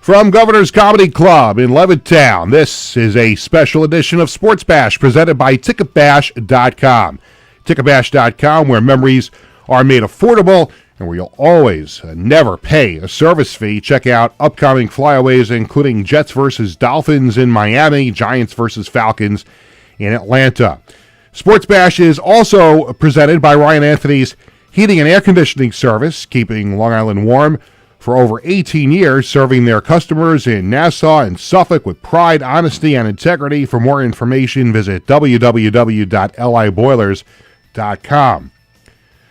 From Governor's Comedy Club in Levittown, this is a special edition of Sports Bash presented by Ticketbash.com. Ticketbash.com, where memories are made affordable and where you'll always never pay a service fee. Check out upcoming flyaways, including Jets versus Dolphins in Miami, Giants versus Falcons in Atlanta. Sports Bash is also presented by Ryan Anthony's Heating and Air Conditioning Service, keeping Long Island warm for over 18 years, serving their customers in Nassau and Suffolk with pride, honesty, and integrity. For more information, visit www.liboilers.com.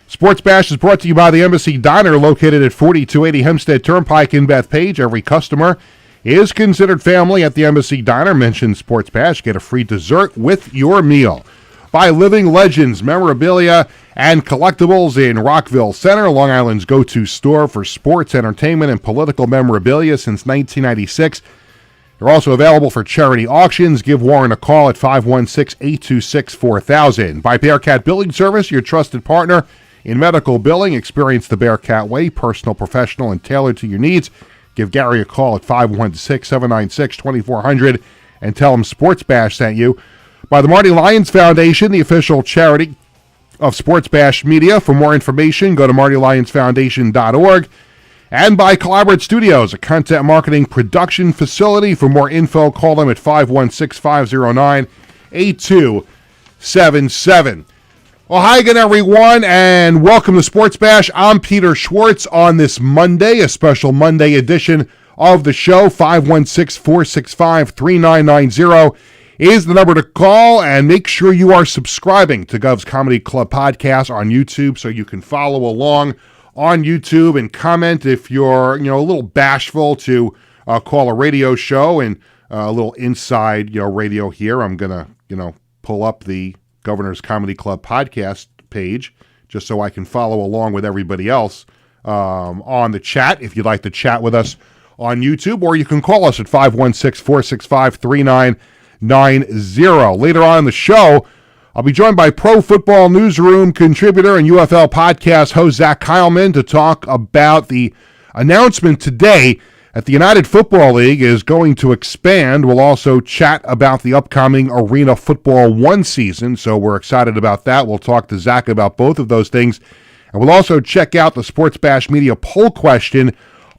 Sports Bash is brought to you by the Embassy Diner, located at 4280 Hempstead Turnpike in Bethpage. Every customer is considered family at the Embassy Diner. Mention Sports Bash, get a free dessert with your meal. By Living Legends, memorabilia and collectibles in Rockville Center, Long Island's go-to store for sports, entertainment, and political memorabilia since 1996. They're also available for charity auctions. Give Warren a call at 516-826-4000. By Bearcat Billing Service, your trusted partner in medical billing. Experience the Bearcat way, personal, professional, and tailored to your needs. Give Gary a call at 516-796-2400 and tell him Sports Bash sent you. By the Marty Lyons Foundation, the official charity of Sports Bash Media. For more information, go to martylyonsfoundation.org. And by Collaborate Studios, a content marketing production facility. For more info, call them at 516-509-8277. Well, hi again, everyone, and welcome to Sports Bash. I'm Peter Schwartz on this Monday, a special Monday edition of the show. 516-465-3990 is the number to call, and make sure you are subscribing to Govs Comedy Club podcast on YouTube so you can follow along on YouTube and comment if you're, a little bashful to call a radio show and a little inside, radio here. I'm going to, pull up the Governor's Comedy Club podcast page just so I can follow along with everybody else on the chat if you'd like to chat with us on YouTube, or you can call us at 516-465-3990. Later on in the show, I'll be joined by Pro Football Newsroom contributor and UFL podcast host Zach Kyleman to talk about the announcement today that the United Football League is going to expand. We'll also chat about the upcoming Arena Football 1 season, so we're excited about that. We'll talk to Zach about both of those things, and we'll also check out the Sports Bash Media poll question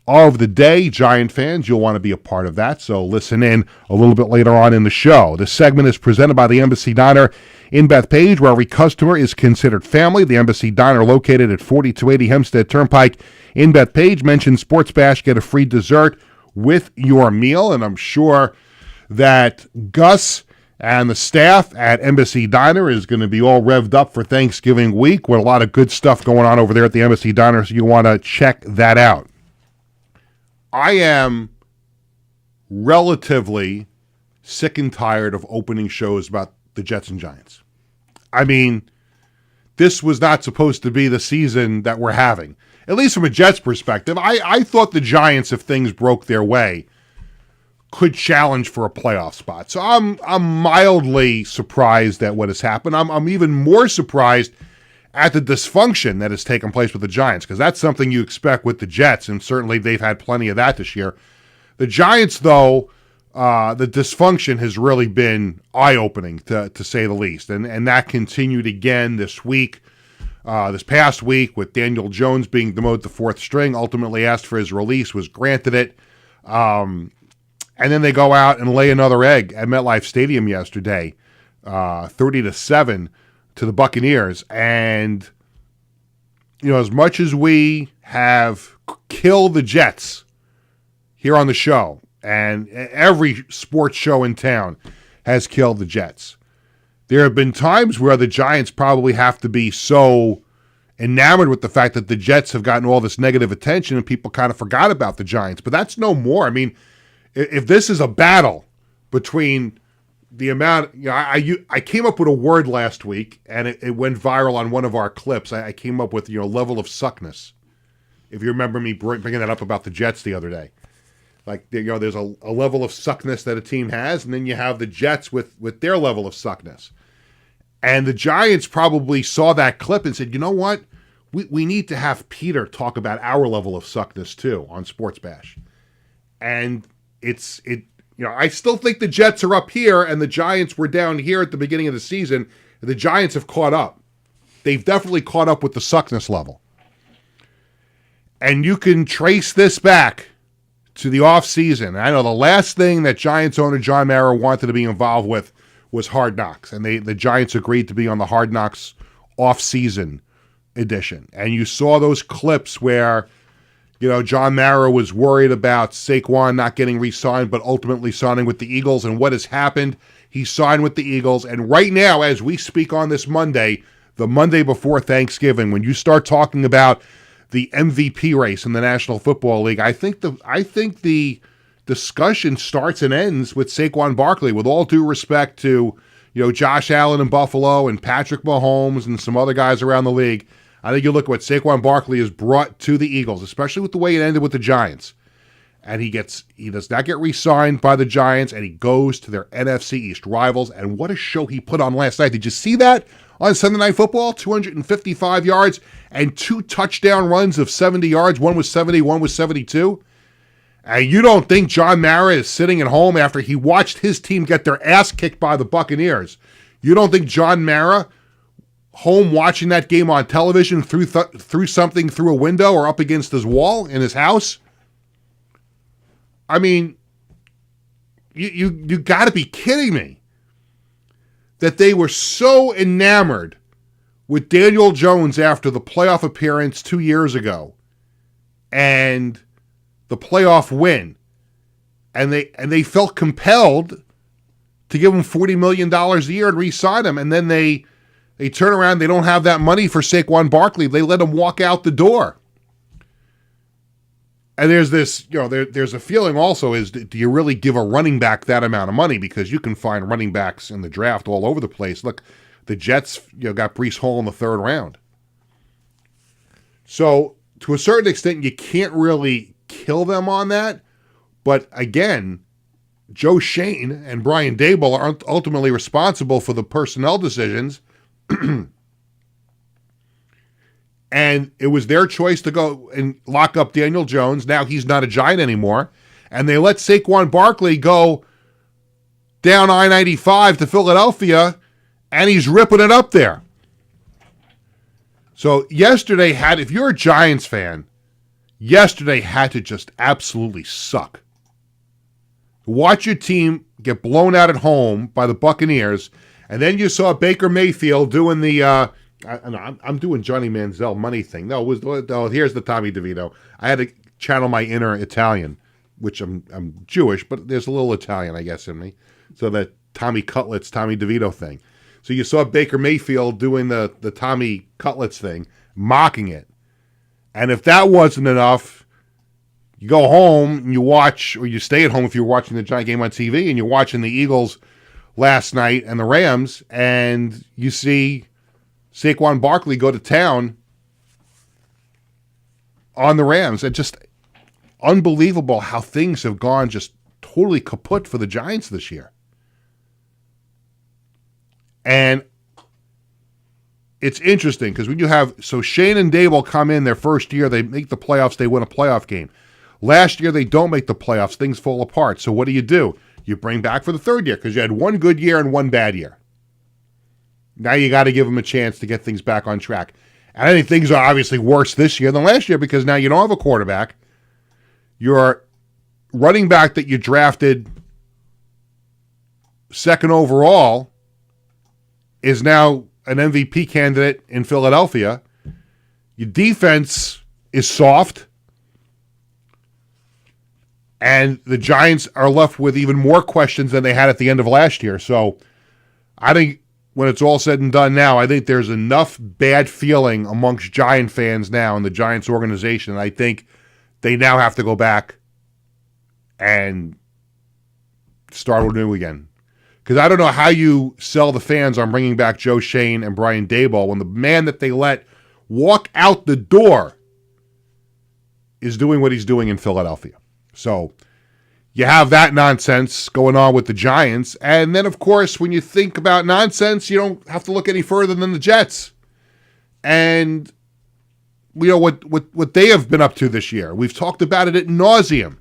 of the day. Giant fans, you'll want to be a part of that, so listen in a little bit later on in the show. This segment is presented by the Embassy Diner in Bethpage, where every customer is considered family. The Embassy Diner, located at 4280 Hempstead Turnpike in Bethpage. Mention Sports Bash, get a free dessert with your meal, and I'm sure that Gus and the staff at Embassy Diner is going to be all revved up for Thanksgiving week with a lot of good stuff going on over there at the Embassy Diner, so you want to check that out. I am relatively sick and tired of opening shows about the Jets and Giants. I mean, this was not supposed to be the season that we're having, at least from a Jets perspective. I thought the Giants, if things broke their way, could challenge for a playoff spot. So I'm mildly surprised at what has happened. I'm even more surprised at the dysfunction that has taken place with the Giants, because that's something you expect with the Jets, and certainly they've had plenty of that this year. The Giants, though, the dysfunction has really been eye-opening, to say the least, and that continued again this week, this past week, with Daniel Jones being demoted to fourth string, ultimately asked for his release, was granted it, and then they go out and lay another egg at MetLife Stadium yesterday, 30-7, to the Buccaneers. And, as much as we have killed the Jets here on the show, and every sports show in town has killed the Jets, there have been times where the Giants probably have to be so enamored with the fact that the Jets have gotten all this negative attention and people kind of forgot about the Giants. But that's no more. I mean, if this is a battle between the amount, I came up with a word last week, and it went viral on one of our clips. I came up with, level of suckness. If you remember me bringing that up about the Jets the other day. Like, there's a level of suckness that a team has, and then you have the Jets with their level of suckness. And the Giants probably saw that clip and said, you know what? We need to have Peter talk about our level of suckness, too, on Sports Bash. And I still think the Jets are up here and the Giants were down here at the beginning of the season. The Giants have caught up. They've definitely caught up with the suckness level. And you can trace this back to the offseason. I know the last thing that Giants owner John Mara wanted to be involved with was Hard Knocks. And the Giants agreed to be on the Hard Knocks offseason edition. And you saw those clips where, John Mara was worried about Saquon not getting re-signed, but ultimately signing with the Eagles. And what has happened? He signed with the Eagles. And right now, as we speak on this Monday, the Monday before Thanksgiving, when you start talking about the MVP race in the National Football League, I think the discussion starts and ends with Saquon Barkley, with all due respect to, Josh Allen in Buffalo and Patrick Mahomes and some other guys around the league. I think you look at what Saquon Barkley has brought to the Eagles, especially with the way it ended with the Giants. And he does not get re-signed by the Giants, and he goes to their NFC East rivals. And what a show he put on last night. Did you see that on Sunday Night Football? 255 yards and 2 touchdown runs of 70 yards. One was 70, one was 72. And you don't think John Mara is sitting at home after he watched his team get their ass kicked by the Buccaneers? You don't think John Mara, home watching that game on television, threw something through a window or up against his wall in his house? I mean, you got to be kidding me that they were so enamored with Daniel Jones after the playoff appearance 2 years ago and the playoff win, and they felt compelled to give him $40 million a year and re-sign him, and then they turn around, they don't have that money for Saquon Barkley. They let him walk out the door. And there's this, there's a feeling also is, do you really give a running back that amount of money? Because you can find running backs in the draft all over the place. Look, the Jets, got Breece Hall in the 3rd round. So to a certain extent, you can't really kill them on that. But again, Joe Shane and Brian Daboll are ultimately responsible for the personnel decisions. And it was their choice to go and lock up Daniel Jones. Now he's not a Giant anymore. And they let Saquon Barkley go down I-95 to Philadelphia, and he's ripping it up there. So yesterday if you're a Giants fan, yesterday had to just absolutely suck. Watch your team get blown out at home by the Buccaneers, and then you saw Baker Mayfield doing the I'm doing Johnny Manziel money thing. No, here's the Tommy DeVito. I had to channel my inner Italian, which I'm Jewish, but there's a little Italian, I guess, in me. So that Tommy Cutlets, Tommy DeVito thing. So you saw Baker Mayfield doing the Tommy Cutlets thing, mocking it. And if that wasn't enough, you go home and you watch, or you stay at home if you're watching the Giant game on TV, and you're watching the Eagles last night and the Rams, and you see Saquon Barkley go to town on the Rams. It's just unbelievable how things have gone just totally kaput for the Giants this year. And it's interesting because when you have, Shane and Daboll come in their first year, they make the playoffs, they win a playoff game. Last year, they don't make the playoffs, things fall apart. So what do? You bring back for the 3rd year because you had 1 good year and 1 bad year. Now you got to give them a chance to get things back on track. And I think things are obviously worse this year than last year because now you don't have a quarterback. Your running back that you drafted 2nd overall is now an MVP candidate in Philadelphia. Your defense is soft. And the Giants are left with even more questions than they had at the end of last year. So I think when it's all said and done now, I think there's enough bad feeling amongst Giant fans now in the Giants organization. I think they now have to go back and start anew again. Because I don't know how you sell the fans on bringing back Joe Shane and Brian Daboll when the man that they let walk out the door is doing what he's doing in Philadelphia. So you have that nonsense going on with the Giants. And then, of course, when you think about nonsense, you don't have to look any further than the Jets. And, what they have been up to this year. We've talked about it ad nauseum.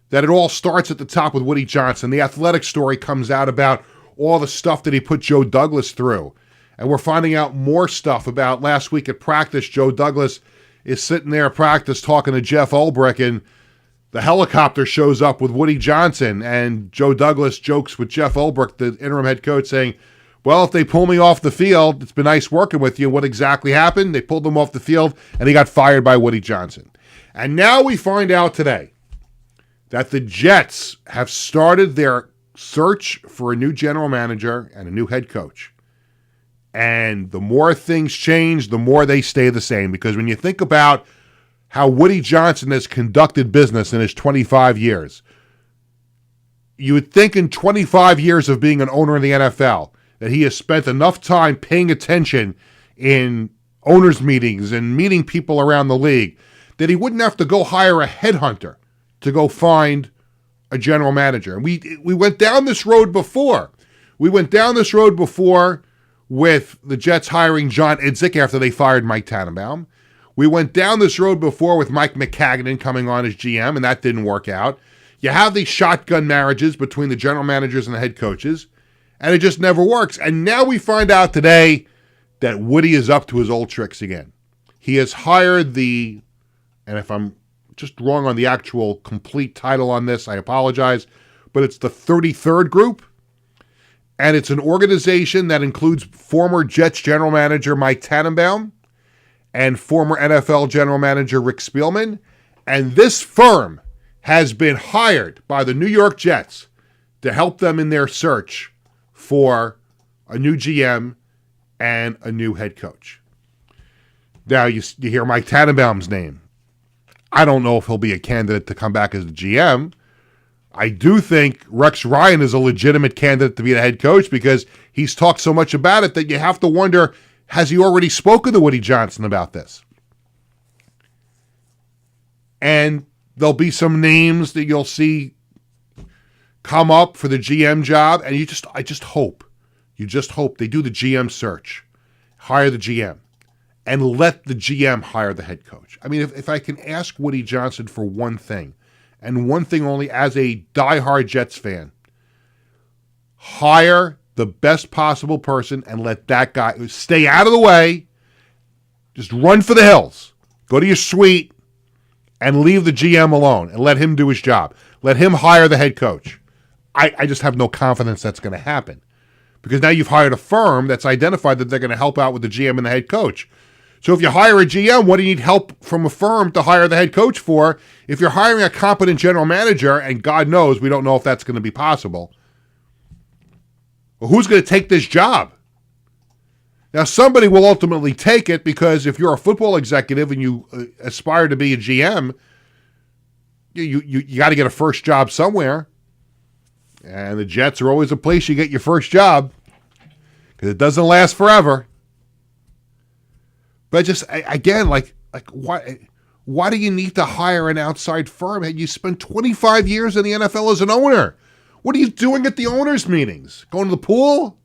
that it all starts at the top with Woody Johnson. The Athletic story comes out about all the stuff that he put Joe Douglas through. And we're finding out more stuff about last week at practice. Joe Douglas is sitting there at practice talking to Jeff Ulbrich, and the helicopter shows up with Woody Johnson, and Joe Douglas jokes with Jeff Ulbrich, the interim head coach, saying, well, if they pull me off the field, it's been nice working with you. What exactly happened? They pulled him off the field, and he got fired by Woody Johnson. And now we find out today that the Jets have started their search for a new general manager and a new head coach. And the more things change, the more they stay the same. Because when you think about how Woody Johnson has conducted business in his 25 years, you would think in 25 years of being an owner in the NFL that he has spent enough time paying attention in owners' meetings and meeting people around the league that he wouldn't have to go hire a headhunter to go find a general manager. And we went down this road before. We went down this road before with the Jets hiring John Idzik after they fired Mike Tannenbaum. We went down this road before with Mike McCagnon coming on as GM, and that didn't work out. You have these shotgun marriages between the general managers and the head coaches, and it just never works. And now we find out today that Woody is up to his old tricks again. He has hired and if I'm just wrong on the actual complete title on this, I apologize, but it's the 33rd Group, and it's an organization that includes former Jets general manager Mike Tannenbaum and former NFL general manager Rick Spielman, and this firm has been hired by the New York Jets to help them in their search for a new GM and a new head coach. Now, you hear Mike Tannenbaum's name. I don't know if he'll be a candidate to come back as the GM. I do think Rex Ryan is a legitimate candidate to be the head coach because he's talked so much about it that you have to wonder, has he already spoken to Woody Johnson about this? And there'll be some names that you'll see come up for the GM job, and I just hope they do the GM search, hire the GM, and let the GM hire the head coach. I mean, if I can ask Woody Johnson for one thing, and one thing only as a diehard Jets fan, hire the best possible person and let that guy stay out of the way, just run for the hills, go to your suite, and leave the GM alone and let him do his job. Let him hire the head coach. I just have no confidence that's going to happen because now you've hired a firm that's identified that they're going to help out with the GM and the head coach. So if you hire a GM, what do you need help from a firm to hire the head coach for? If you're hiring a competent general manager, and God knows we don't know if that's going to be possible, well, who's going to take this job? Now, somebody will ultimately take it because if you're a football executive and you aspire to be a GM, you got to get a first job somewhere. And the Jets are always a place you get your first job because it doesn't last forever. But just, again, like why do you need to hire an outside firm? Hey, you spent 25 years in the NFL as an owner. What are you doing at the owners' meetings? Going to the pool?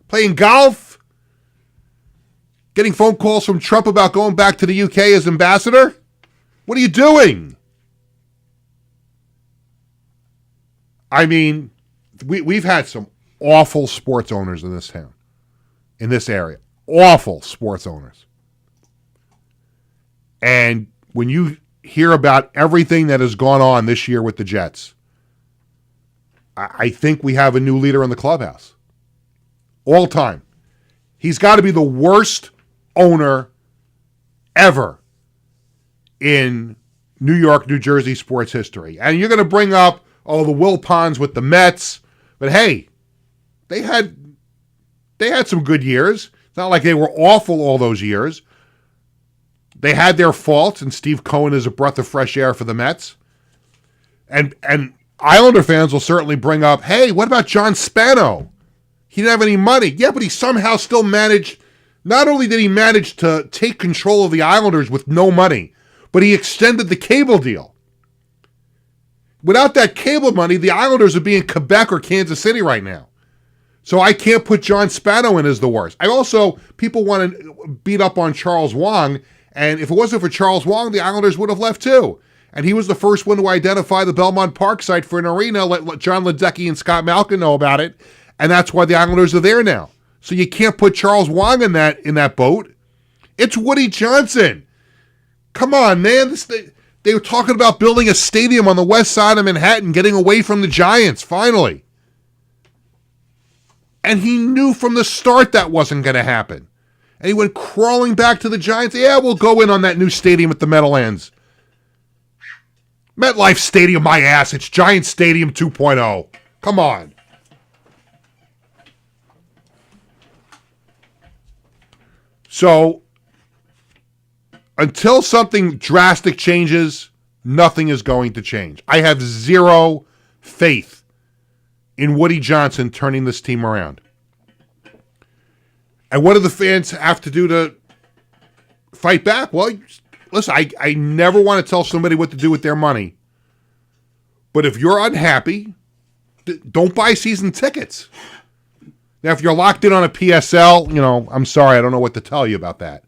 Playing golf? Getting phone calls from Trump about going back to the UK as ambassador? What are you doing? I mean, we've had some awful sports owners in this town, in this area. Awful sports owners. And when you hear about everything that has gone on this year with the Jets, I think we have a new leader in the clubhouse. All time. He's got to be the worst owner ever in New York, New Jersey sports history. And you're going to bring up, the Wilpons with the Mets. But hey, they had some good years. It's not like they were awful all those years. They had their faults, and Steve Cohen is a breath of fresh air for the Mets. And Islander fans will certainly bring up, hey, what about John Spano? He didn't have any money. Yeah, but he somehow still managed, not only did he manage to take control of the Islanders with no money, but he extended the cable deal. Without that cable money, the Islanders would be in Quebec or Kansas City right now. So I can't put John Spano in as the worst. People want to beat up on Charles Wang, and if it wasn't for Charles Wang, the Islanders would have left too. And he was the first one to identify the Belmont Park site for an arena, let John Ledecky and Scott Malkin know about it. And that's why the Islanders are there now. So you can't put Charles Wang in that boat. It's Woody Johnson. Come on, man. They were talking about building a stadium on the west side of Manhattan, getting away from the Giants, finally. And he knew from the start that wasn't going to happen. And he went crawling back to the Giants. Yeah, we'll go in on that new stadium at the Meadowlands. MetLife Stadium, my ass. It's Giant Stadium 2.0. Come on. So, until something drastic changes, nothing is going to change. I have zero faith in Woody Johnson turning this team around. And what do the fans have to do to fight back? Well, listen, I never want to tell somebody what to do with their money. But if you're unhappy, don't buy season tickets. Now, if you're locked in on a PSL, I'm sorry, I don't know what to tell you about that.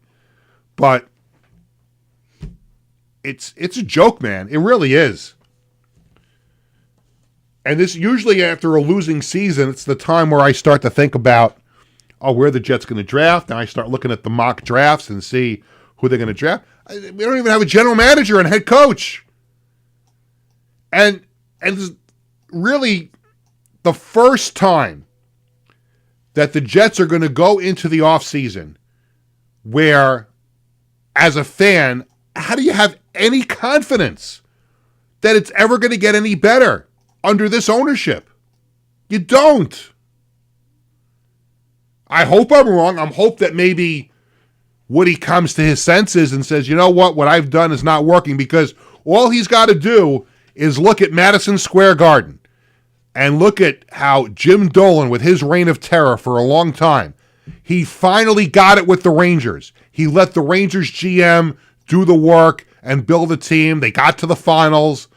But it's a joke, man. It really is. And this usually after a losing season, it's the time where I start to think about, where the Jets going to draft. And I start looking at the mock drafts and see who they're going to draft. We don't even have a general manager and head coach. And really the first time that the Jets are going to go into the offseason where, as a fan, how do you have any confidence that it's ever going to get any better under this ownership? You don't. I hope I'm wrong. I hope that maybe Woody comes to his senses and says, you know what I've done is not working, because all he's got to do is look at Madison Square Garden and look at how Jim Dolan, with his reign of terror for a long time, he finally got it with the Rangers. He let the Rangers GM do the work and build a team. They got to the finals.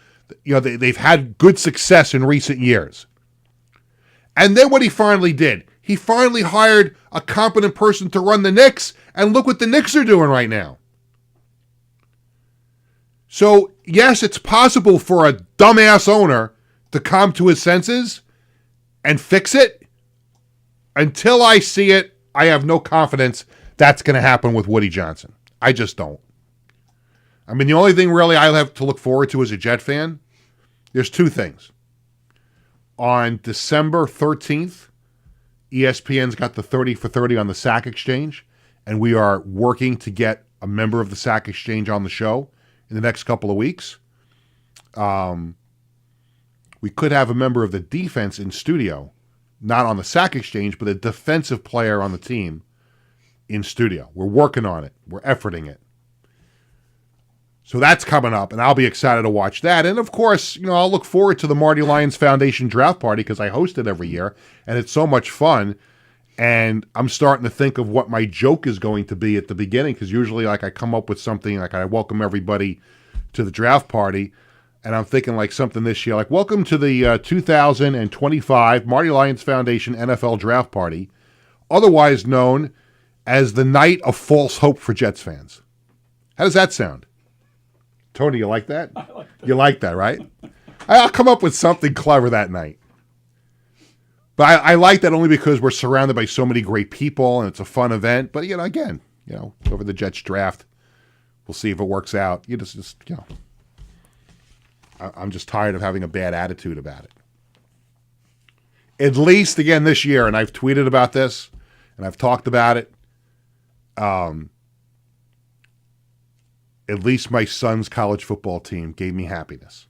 They've had good success in recent years. And then what he finally did, he finally hired a competent person to run the Knicks, and look what the Knicks are doing right now. So, yes, it's possible for a dumbass owner to come to his senses and fix it. Until I see it, I have no confidence that's going to happen with Woody Johnson. I just don't. I mean, the only thing really I have to look forward to as a Jet fan, there's two things. On December 13th, ESPN's got the 30 for 30 on the SAC Exchange, and we are working to get a member of the SAC Exchange on the show in the next couple of weeks. We could have a member of the defense in studio, not on the SAC Exchange, but a defensive player on the team in studio. We're working on it. We're efforting it. So that's coming up, and I'll be excited to watch that. And, of course, I'll look forward to the Marty Lyons Foundation draft party because I host it every year, and it's so much fun. And I'm starting to think of what my joke is going to be at the beginning, because usually, I come up with something, I welcome everybody to the draft party, and I'm thinking something this year, welcome to the 2025 Marty Lyons Foundation NFL draft party, otherwise known as the night of false hope for Jets fans. How does that sound? Tony, you like that? I like that. You like that, right? I'll come up with something clever that night. But I like that only because we're surrounded by so many great people and it's a fun event. But, again, over the Jets draft, we'll see if it works out. I'm just tired of having a bad attitude about it. At least, again, this year, and I've tweeted about this, and I've talked about it, at least my son's college football team gave me happiness.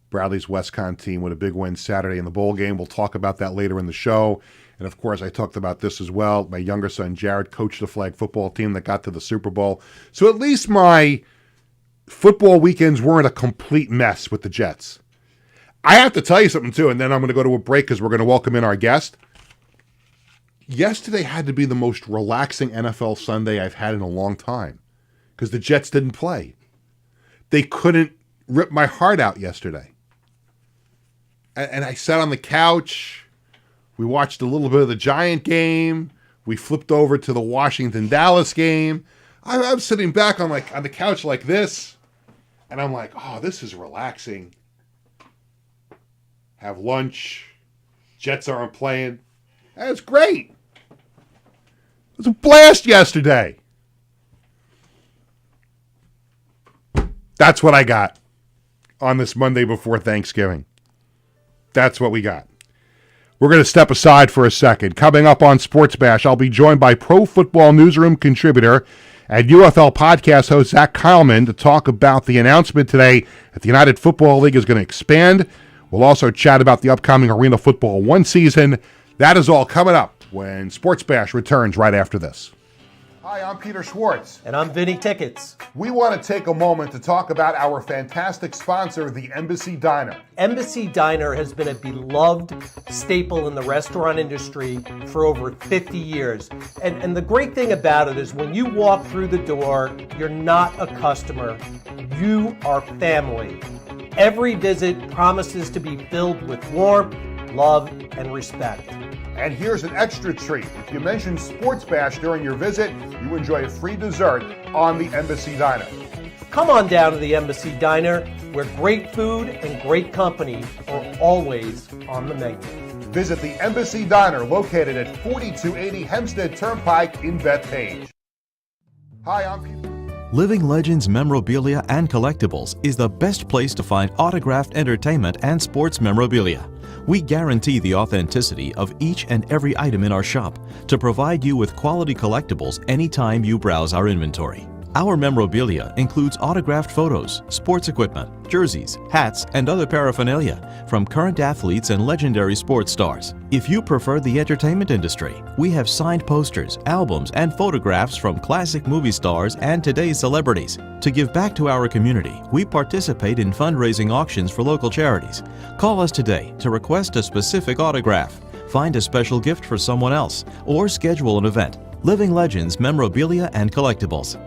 Bradley's WestCon team with a big win Saturday in the bowl game. We'll talk about that later in the show. And, of course, I talked about this as well. My younger son, Jared, coached the flag football team that got to the Super Bowl. So at least my football weekends weren't a complete mess with the Jets. I have to tell you something, too, and then I'm going to go to a break because we're going to welcome in our guest. Yesterday had to be the most relaxing NFL Sunday I've had in a long time because the Jets didn't play. They couldn't rip my heart out yesterday. And I sat on the couch. We watched a little bit of the Giant game. We flipped over to the Washington-Dallas game. I'm sitting back on the couch like this, And I'm like, oh, this is relaxing. Have lunch. Jets aren't playing. That's great. It was a blast yesterday. That's what I got on this Monday before Thanksgiving. That's what we got. We're going to step aside for a second. Coming up on Sports Bash, I'll be joined by Pro Football Newsroom contributor and UFL podcast host Zach Kyleman to talk about the announcement today that the United Football League is going to expand. We'll also chat about the upcoming Arena Football 1 season. That is all coming up when Sports Bash returns right after this. Hi, I'm Peter Schwartz. And I'm Vinny Tickets. We want to take a moment to talk about our fantastic sponsor, the Embassy Diner. Embassy Diner has been a beloved staple in the restaurant industry for over 50 years. And the great thing about it is when you walk through the door, you're not a customer. You are family. Every visit promises to be filled with warmth, love, and respect. And here's an extra treat. If you mention Sports Bash during your visit, you enjoy a free dessert on the Embassy Diner. Come on down to the Embassy Diner, where great food and great company are always on the menu. Visit the Embassy Diner, located at 4280 Hempstead Turnpike in Bethpage. Hi, I'm Peter. Living Legends Memorabilia and Collectibles is the best place to find autographed entertainment and sports memorabilia. We guarantee the authenticity of each and every item in our shop to provide you with quality collectibles anytime you browse our inventory. Our memorabilia includes autographed photos, sports equipment, jerseys, hats, and other paraphernalia from current athletes and legendary sports stars. If you prefer the entertainment industry, we have signed posters, albums, and photographs from classic movie stars and today's celebrities. To give back to our community, we participate in fundraising auctions for local charities. Call us today to request a specific autograph, find a special gift for someone else, or schedule an event. Living Legends Memorabilia and Collectibles.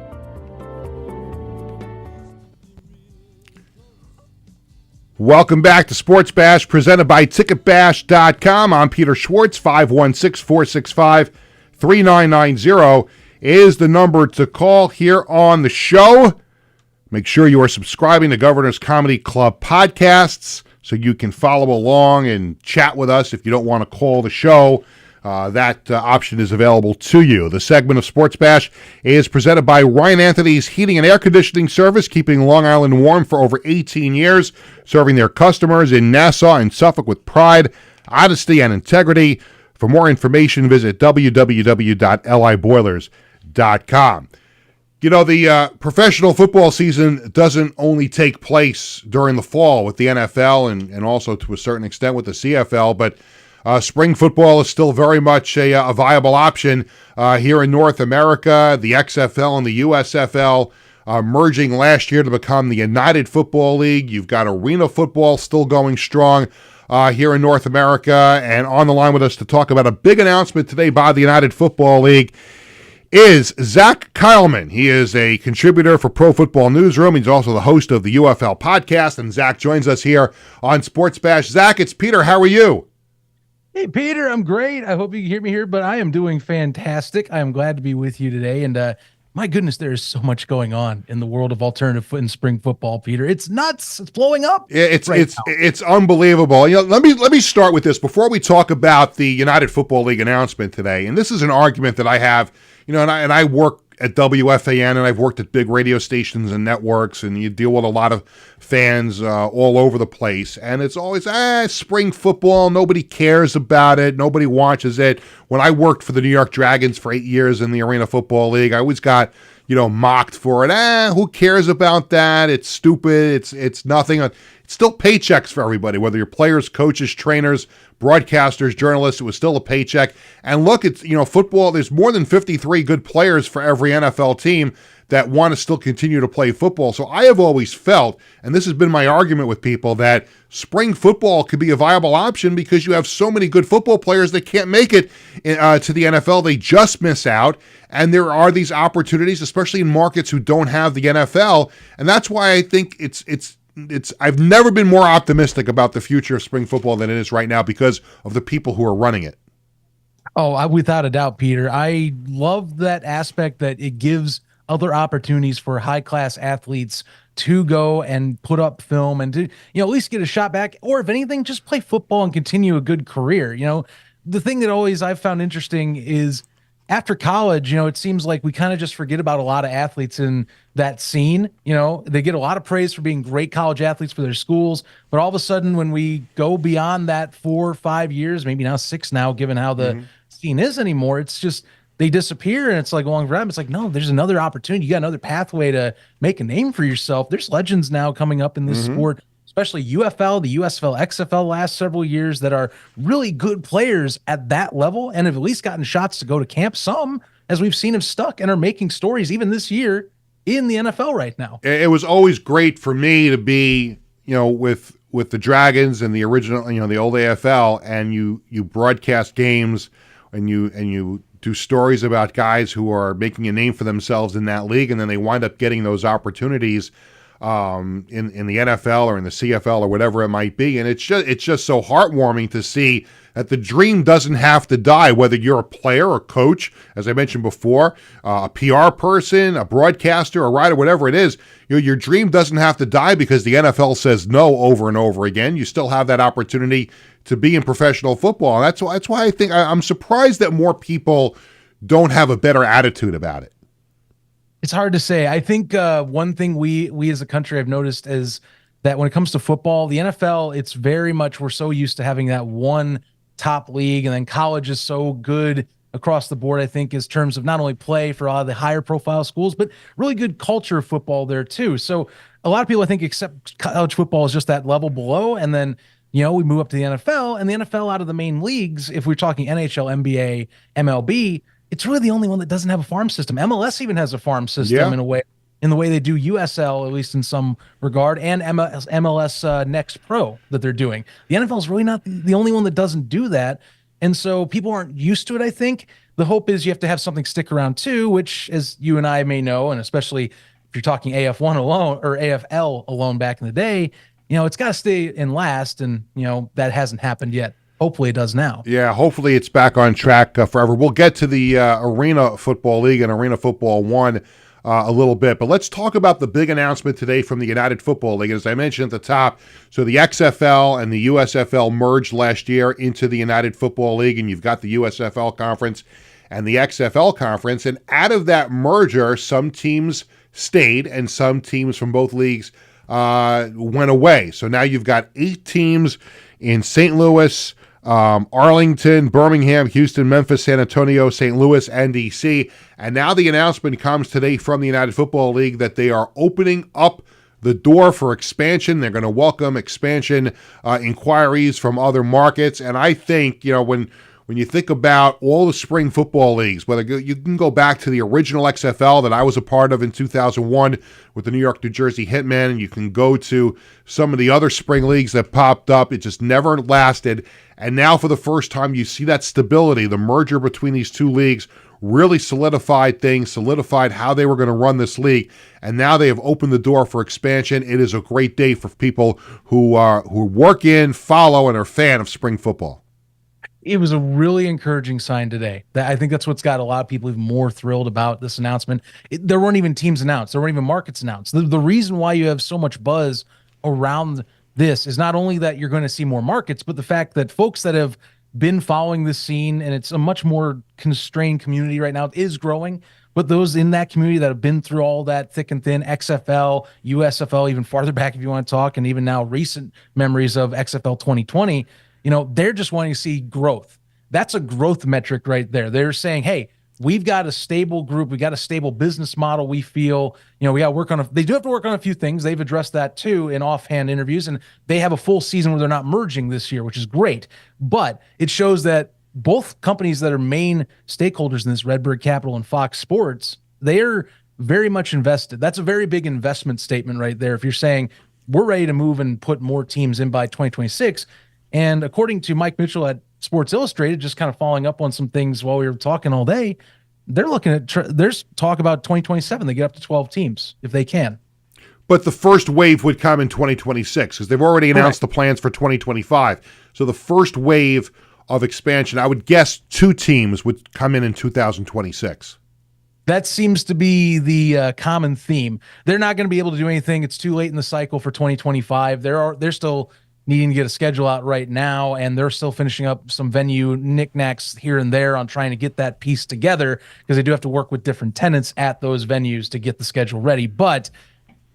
Welcome back to Sports Bash, presented by TicketBash.com. I'm Peter Schwartz. 516-465-3990 is the number to call here on the show. Make sure you are subscribing to Governor's Comedy Club podcasts so you can follow along and chat with us if you don't want to call the show. That option is available to you. The segment of Sports Bash is presented by Ryan Anthony's Heating and Air Conditioning Service, keeping Long Island warm for over 18 years, serving their customers in Nassau and Suffolk with pride, honesty, and integrity. For more information, visit www.liboilers.com. You know, the professional football season doesn't only take place during the fall with the NFL and also to a certain extent with the CFL, but spring football is still very much a viable option here in North America. The XFL and the USFL merging last year to become the United Football League. You've got arena football still going strong here in North America. And on the line with us to talk about a big announcement today by the United Football League is Zach Kyleman. He is a contributor for Pro Football Newsroom. He's also the host of the UFL podcast. And Zach joins us here on Sports Bash. Zach, it's Peter. How are you? Hey, Peter, I'm great. I hope you can hear me here, but I am doing fantastic. I am glad to be with you today. And my goodness, there is so much going on in the world of alternative and spring football, Peter. It's nuts. It's blowing up. It's unbelievable. You know, let me start with this before we talk about the United Football League announcement today. And this is an argument that I have, you know, and I work at WFAN, and I've worked at big radio stations and networks, and you deal with a lot of fans all over the place. And it's always, spring football, nobody cares about it, nobody watches it. When I worked for the New York Dragons for 8 years in the Arena Football League, I always got, you know, mocked for it. Who cares about that? It's stupid. It's nothing. It's still paychecks for everybody, whether you're players, coaches, trainers, broadcasters, journalists. It was still a paycheck. And look, it's, you know, football, there's more than 53 good players for every NFL team that want to still continue to play football. So I have always felt, and this has been my argument with people, that spring football could be a viable option because you have so many good football players that can't make it to the NFL. They just miss out. And there are these opportunities, especially in markets who don't have the NFL. And that's why I think I've never been more optimistic about the future of spring football than it is right now because of the people who are running it. Oh, without a doubt, Peter. I love that aspect that it gives other opportunities for high-class athletes to go and put up film and to, at least get a shot back, or if anything, just play football and continue a good career. The thing that always I've found interesting is after college, it seems like we kind of just forget about a lot of athletes in that scene. They get a lot of praise for being great college athletes for their schools, but all of a sudden when we go beyond that 4 or 5 years, maybe now 6 now, given how the scene is anymore, it's just, they disappear, and it's like along forever. It's like, no, there's another opportunity. You got another pathway to make a name for yourself. There's legends now coming up in this sport, especially UFL, the USFL, XFL last several years, that are really good players at that level and have at least gotten shots to go to camp. Some, as we've seen, have stuck and are making stories even this year in the NFL right now. It was always great for me to be, with the Dragons and the original, the old AFL, and you broadcast games and you do stories about guys who are making a name for themselves in that league, and then they wind up getting those opportunities in the NFL or in the CFL or whatever it might be. And it's just so heartwarming to see that the dream doesn't have to die, whether you're a player or coach, as I mentioned before, a PR person, a broadcaster, a writer, whatever it is. Your dream doesn't have to die because the NFL says no over and over again. You still have that opportunity to be in professional football. And that's why I think I'm surprised that more people don't have a better attitude about it. It's hard to say. I think one thing we as a country have noticed is that when it comes to football, the NFL, it's very much, we're so used to having that one top league, and then college is so good across the board, I think, in terms of not only play for a lot of the higher profile schools, but really good culture of football there too. So a lot of people, I think, accept college football is just that level below, and then we move up to the NFL, and the NFL out of the main leagues, if we're talking NHL, NBA, MLB, it's really the only one that doesn't have a farm system. MLS even has a farm system in the way they do USL, at least in some regard, and MLS Next Pro that they're doing. The NFL is really not the only one that doesn't do that. And so people aren't used to it, I think. The hope is you have to have something stick around too, which, as you and I may know, and especially if you're talking AF1 alone or AFL alone back in the day, it's got to stay and last. And, that hasn't happened yet. Hopefully it does now. Yeah, hopefully it's back on track forever. We'll get to the Arena Football League and Arena Football 1 a little bit, but let's talk about the big announcement today from the United Football League. As I mentioned at the top, so the XFL and the USFL merged last year into the United Football League, and you've got the USFL Conference and the XFL Conference, and out of that merger, some teams stayed and some teams from both leagues went away. So now you've got 8 teams in St. Louis, Arlington, Birmingham, Houston, Memphis, San Antonio, St. Louis, and D.C. And now the announcement comes today from the United Football League that they are opening up the door for expansion. They're going to welcome expansion inquiries from other markets. And I think, when you think about all the spring football leagues, whether you can go back to the original XFL that I was a part of in 2001 with the New York, New Jersey Hitmen, and you can go to some of the other spring leagues that popped up. It just never lasted. And now for the first time, you see that stability. The merger between these two leagues really solidified things, solidified how they were going to run this league. And now they have opened the door for expansion. It is a great day for people who work in, follow, and are a fan of spring football. It was a really encouraging sign today. I think that's what's got a lot of people even more thrilled about this announcement. There weren't even teams announced. There weren't even markets announced. The reason why you have so much buzz around this is not only that you're going to see more markets, but the fact that folks that have been following this scene, and it's a much more constrained community right now, it is growing, but those in that community that have been through all that thick and thin, XFL, USFL, even farther back if you want to talk, and even now recent memories of XFL 2020, they're just wanting to see growth. That's a growth metric right there. They're saying, hey, we've got a stable group. We got a stable business model. We feel, we got to work on they do have to work on a few things. They've addressed that too in offhand interviews, and they have a full season where they're not merging this year, which is great. But it shows that both companies that are main stakeholders in this, Redbird Capital and Fox Sports, they're very much invested. That's a very big investment statement right there. If you're saying we're ready to move and put more teams in by 2026, and according to Mike Mitchell at Sports Illustrated, just kind of following up on some things while we were talking all day, they're looking at, there's talk about 2027. They get up to 12 teams if they can. But the first wave would come in 2026 because they've already announced the plans for 2025. So the first wave of expansion, I would guess 2 teams would come in 2026. That seems to be the common theme. They're not going to be able to do anything. It's too late in the cycle for 2025. They're still needing to get a schedule out right now, and they're still finishing up some venue knickknacks here and there on trying to get that piece together, because they do have to work with different tenants at those venues to get the schedule ready. But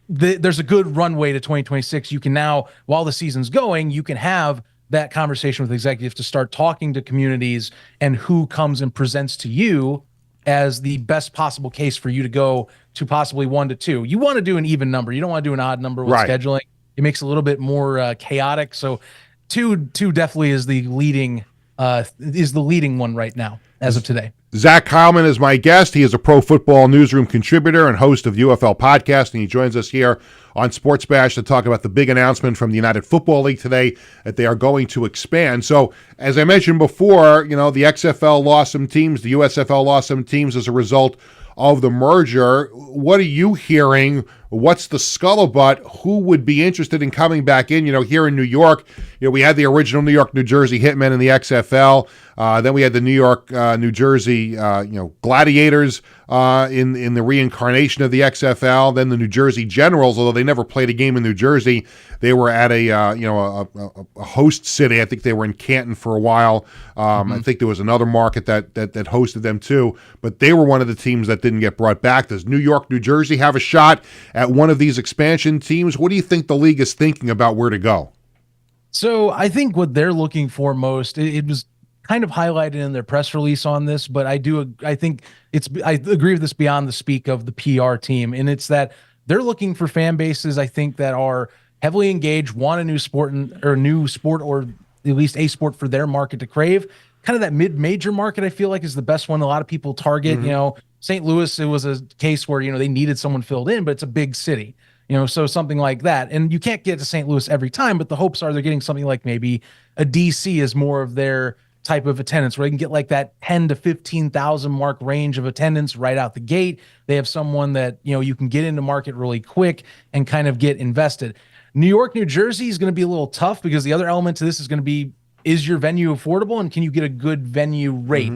there's a good runway to 2026. You can now, while the season's going, you can have that conversation with executives to start talking to communities and who comes and presents to you as the best possible case for you to go to possibly 1 to 2. You want to do an even number. You don't want to do an odd number with scheduling. It makes it a little bit more chaotic. So two definitely is the leading one right now as of today. Zach Heilman is my guest. He is a Pro Football Newsroom contributor and host of the UFL podcast, and he joins us here on Sports Bash to talk about the big announcement from the United Football League today that they are going to expand. So, as I mentioned before, the XFL lost some teams, the USFL lost some teams as a result of the merger. What are you hearing? What's the scuttlebutt? Who would be interested in coming back in? Here in New York, we had the original New York, New Jersey Hitmen in the XFL. Then we had the New York, New Jersey, Gladiators in the reincarnation of the XFL. Then the New Jersey Generals, although they never played a game in New Jersey, they were at a host city. I think they were in Canton for a while. I think there was another market that hosted them too, but they were one of the teams that didn't get brought back. Does New York, New Jersey have a shot at one of these expansion teams? What do you think the league is thinking about where to go? So I think what they're looking for most, it was kind of highlighted in their press release on this, but I agree with this beyond the speak of the PR team. And it's that they're looking for fan bases, I think, that are heavily engaged, want a new sport or at least a sport for their market to crave. Kind of that mid-major market, I feel like, is the best one a lot of people target. St. Louis, it was a case where, they needed someone filled in, but it's a big city, so something like that. And you can't get to St. Louis every time, but the hopes are they're getting something like maybe a DC is more of their type of attendance, where they can get like that 10 to 15,000 mark range of attendance right out the gate. They have someone that, you can get into market really quick and kind of get invested. New York, New Jersey is going to be a little tough, because the other element to this is going to be, is your venue affordable, and can you get a good venue rate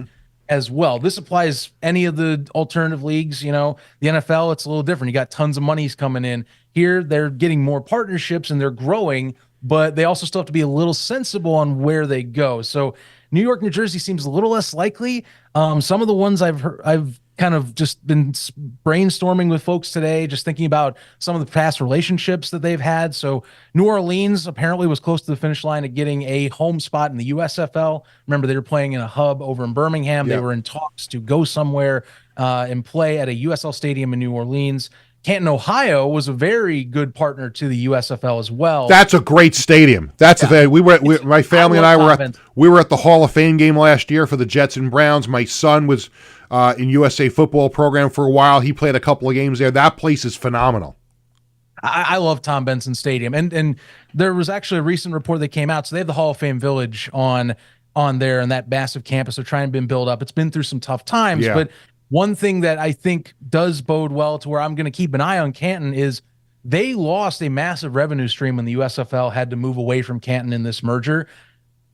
as well? This applies any of the alternative leagues. The NFL, it's a little different. You got tons of monies coming in. Here, they're getting more partnerships and they're growing, but they also still have to be a little sensible on where they go. So New York, New Jersey seems a little less likely. Some of the ones I've kind of just been brainstorming with folks today, just thinking about some of the past relationships that they've had. So New Orleans apparently was close to the finish line of getting a home spot in the USFL. Remember, they were playing in a hub over in Birmingham. They were in talks to go somewhere and play at a USL stadium in New Orleans. Canton, Ohio was a very good partner to the USFL as well. That's a great stadium. That's a thing. My family and I were at the Hall of Fame game last year for the Jets and Browns. My son was in USA football program for a while. He played a couple of games there. That place is phenomenal. I love Tom Benson Stadium, and there was actually a recent report that came out. So they have the Hall of Fame Village on there, and that massive campus. They're trying to build up. It's been through some tough times, but one thing that I think does bode well to where I'm going to keep an eye on Canton is they lost a massive revenue stream when the USFL had to move away from Canton in this merger.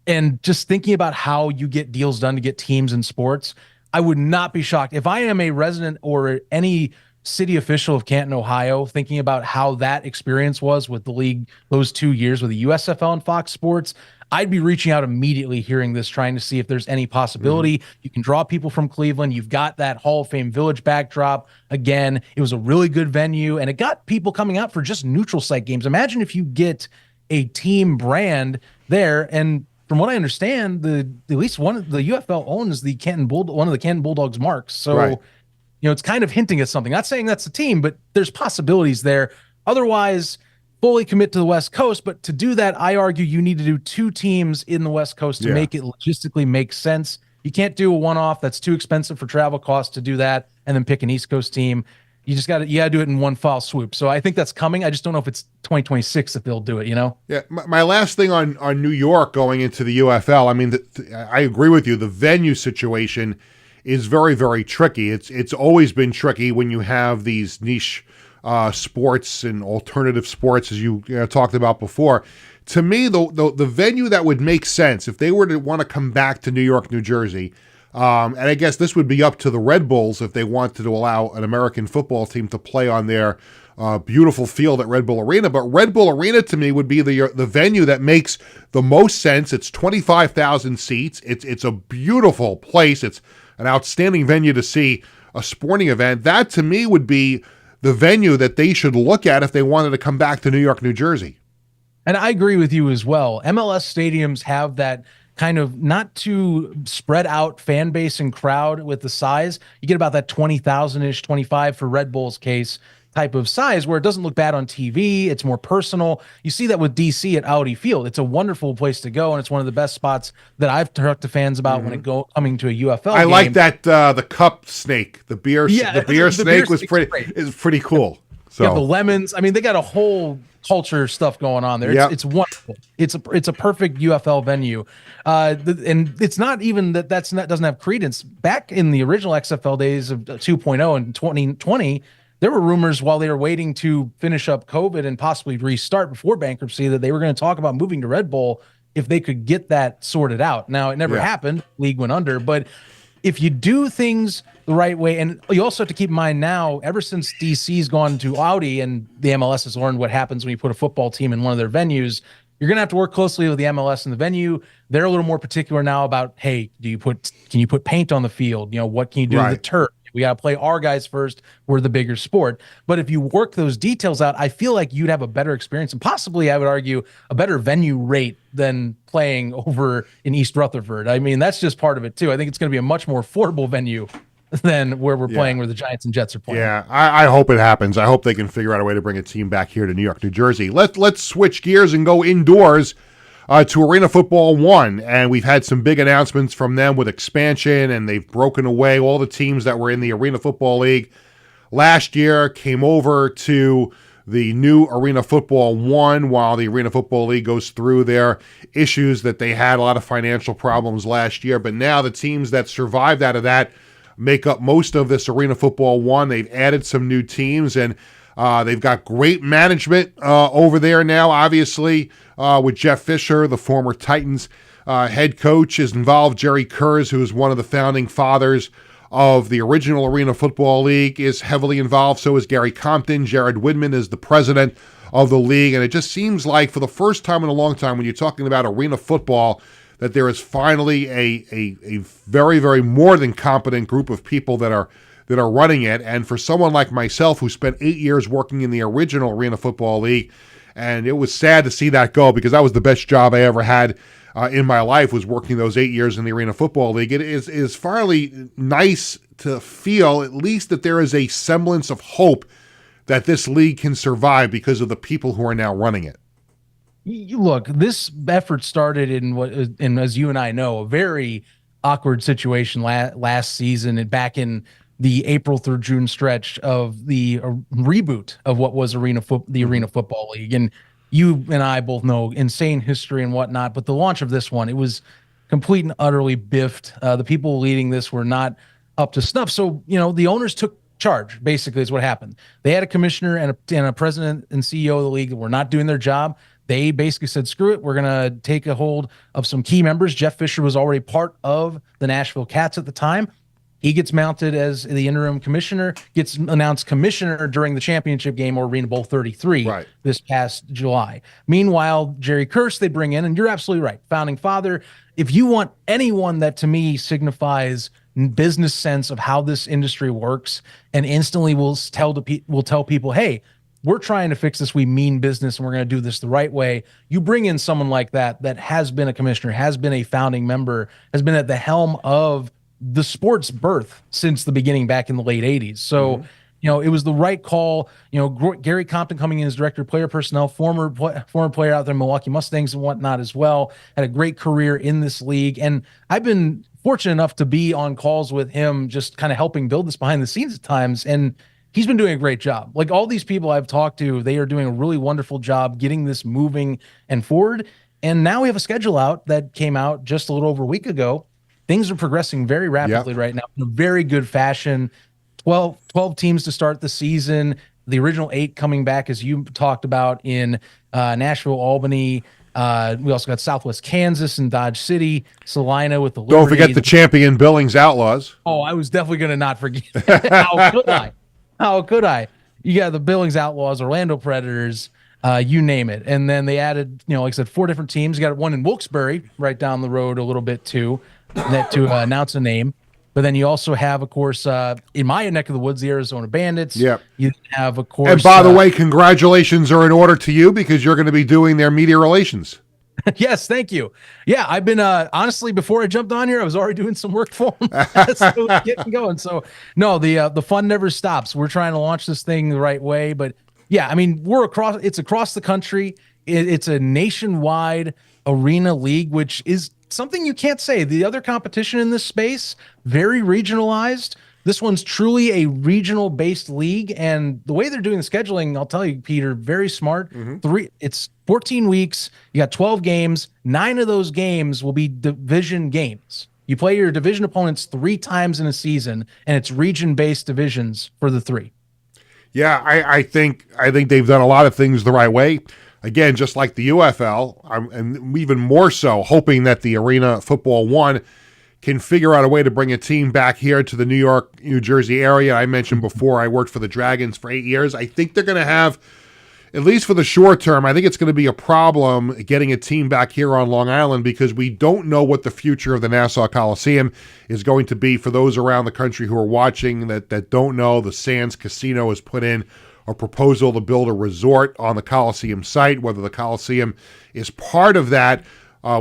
And just thinking about how you get deals done to get teams in sports, I would not be shocked if I am a resident or any city official of Canton, Ohio, thinking about how that experience was with the league those 2 years with the USFL and Fox Sports. I'd be reaching out immediately hearing this, trying to see if there's any possibility. You can draw people from Cleveland. You've got that Hall of Fame Village backdrop. Again, it was a really good venue, and it got people coming out for just neutral site games. Imagine if you get a team brand there, and from what I understand, at least one of the UFL owns one of the Canton Bulldogs marks. So, it's kind of hinting at something. Not saying that's the team, but there's possibilities there. Otherwise, fully commit to the West Coast, but to do that, I argue you need to do 2 teams in the West Coast to make it logistically make sense. You can't do a one-off. That's too expensive for travel costs to do that and then pick an East Coast team. You gotta do it in one foul swoop. So I think that's coming. I just don't know if it's 2026 that they'll do it, Yeah. My last thing on New York going into the UFL, I mean, I agree with you. The venue situation is very, very tricky. It's always been tricky when you have these niche sports and alternative sports, as you talked about before. To me, the venue that would make sense if they were to want to come back to New York, New Jersey, And I guess this would be up to the Red Bulls if they wanted to allow an American football team to play on their beautiful field at Red Bull Arena. But Red Bull Arena to me would be the venue that makes the most sense. It's 25,000 seats. It's a beautiful place. It's an outstanding venue to see a sporting event. That to me would be the venue that they should look at if they wanted to come back to New York, New Jersey. And I agree with you as well. MLS stadiums have that kind of not too spread out fan base and crowd with the size. You get about that 20,000-ish, 25 for Red Bull's case type of size where it doesn't look bad on TV. It's more personal. You see that with DC at Audi Field. It's a wonderful place to go, and it's one of the best spots that I've talked to fans about when coming to a UFL game. Like that the cup snake, the beer snake was pretty cool. So the lemons. I mean, they got a whole culture stuff going on there. It's wonderful. It's a perfect UFL venue. And it's not even doesn't have credence. Back in the original XFL days of 2.0 in 2020, there were rumors while they were waiting to finish up COVID and possibly restart before bankruptcy that they were going to talk about moving to Red Bull if they could get that sorted out. Now, it never happened. League went under. But if you do things the right way, and you also have to keep in mind now, ever since DC's gone to Audi and the MLS has learned what happens when you put a football team in one of their venues, you're going to have to work closely with the MLS and the venue. They're a little more particular now about, hey, can you put paint on the field? What can you do to the turf? We got to play our guys first. We're the bigger sport. But if you work those details out, I feel like you'd have a better experience and possibly, I would argue, a better venue rate than playing over in East Rutherford. I mean, that's just part of it, too. I think it's going to be a much more affordable venue than where we're playing, where the Giants and Jets are playing. Yeah, I hope it happens. I hope they can figure out a way to bring a team back here to New York, New Jersey. Let's switch gears and go indoors to Arena Football 1, and we've had some big announcements from them with expansion, and they've broken away all the teams that were in the Arena Football League last year, came over to the new Arena Football 1 while the Arena Football League goes through their issues that they had a lot of financial problems last year. But now the teams that survived out of that make up most of this Arena Football 1. They've added some new teams, and they've got great management over there now, obviously, with Jeff Fisher, the former Titans head coach, is involved. Jerry Kurz, who is one of the founding fathers of the original Arena Football League, is heavily involved. So is Gary Compton. Jared Widman is the president of the league. And it just seems like for the first time in a long time, when you're talking about arena football, that there is finally a very, very more than competent group of people that are running it. And for someone like myself, who spent 8 years working in the original Arena Football League, and it was sad to see that go because that was the best job I ever had in my life, was working those 8 years in the Arena Football League. It is fairly nice to feel at least that there is a semblance of hope that this league can survive because of the people who are now running it. Look, this effort started in as you and I know, a very awkward situation last season and back in the April through June stretch of the reboot of what was the Arena Football League. And you and I both know insane history and whatnot, but the launch of this one, it was complete and utterly biffed. The people leading this were not up to snuff. So, the owners took charge, basically, is what happened. They had a commissioner and a president and CEO of the league that were not doing their job. They basically said, screw it, we're going to take a hold of some key members. Jeff Fisher was already part of the Nashville Cats at the time. He gets mounted as the interim commissioner, gets announced commissioner during the championship game or Arena Bowl 33 this past July. Meanwhile, Jerry Kurz they bring in, and you're absolutely right, founding father. If you want anyone that to me signifies business sense of how this industry works and instantly will tell people, hey, we're trying to fix this. We mean business and we're going to do this the right way. You bring in someone like that has been a commissioner, has been a founding member, has been at the helm of the sport's birth since the beginning back in the late 80s. So, it was the right call. Gary Compton coming in as director of player personnel, former player out there in Milwaukee Mustangs and whatnot as well, had a great career in this league. And I've been fortunate enough to be on calls with him, just kind of helping build this behind the scenes at times. And he's been doing a great job. Like all these people I've talked to, they are doing a really wonderful job getting this moving and forward. And now we have a schedule out that came out just a little over a week ago. Things are progressing very rapidly right now in a very good fashion. 12 teams to start the season. The original 8 coming back, as you talked about, in Nashville, Albany, We also got Southwest Kansas and Dodge City, Salina with the Don't Liberty. forget the champion Billings Outlaws. Oh, I was definitely going to not forget. How could I? How could I? You got the Billings Outlaws, Orlando Predators, you name it. And then they added, like I said, 4 different teams. You got one in Wilkes-Barre right down the road a little bit too, that to announce a name. But then you also have, of course, in my neck of the woods, the Arizona Bandits. Yep. You have, of course. And by the way, congratulations are in order to you because you're going to be doing their media relations. Yes, thank you. Yeah, I've been honestly, before I jumped on here, I was already doing some work for them. So getting going. So no, the fun never stops. We're trying to launch this thing the right way. But yeah, I mean, it's across the country. It's a nationwide arena league, which is something you can't say. The other competition in this space, very regionalized. This one's truly a regional-based league, and the way they're doing the scheduling, I'll tell you, Peter, very smart. It's 14 weeks. You got 12 games. 9 of those games will be division games. You play your division opponents 3 times in a season, and it's region-based divisions for the 3. Yeah, I think they've done a lot of things the right way. Again, just like the UFL, and even more so, hoping that the Arena Football 1 can figure out a way to bring a team back here to the New York, New Jersey area. I mentioned before I worked for the Dragons for 8 years. I think they're going to have, at least for the short term, I think it's going to be a problem getting a team back here on Long Island because we don't know what the future of the Nassau Coliseum is going to be. For those around the country who are watching that don't know, the Sands Casino has put in a proposal to build a resort on the Coliseum site. Whether the Coliseum is part of that,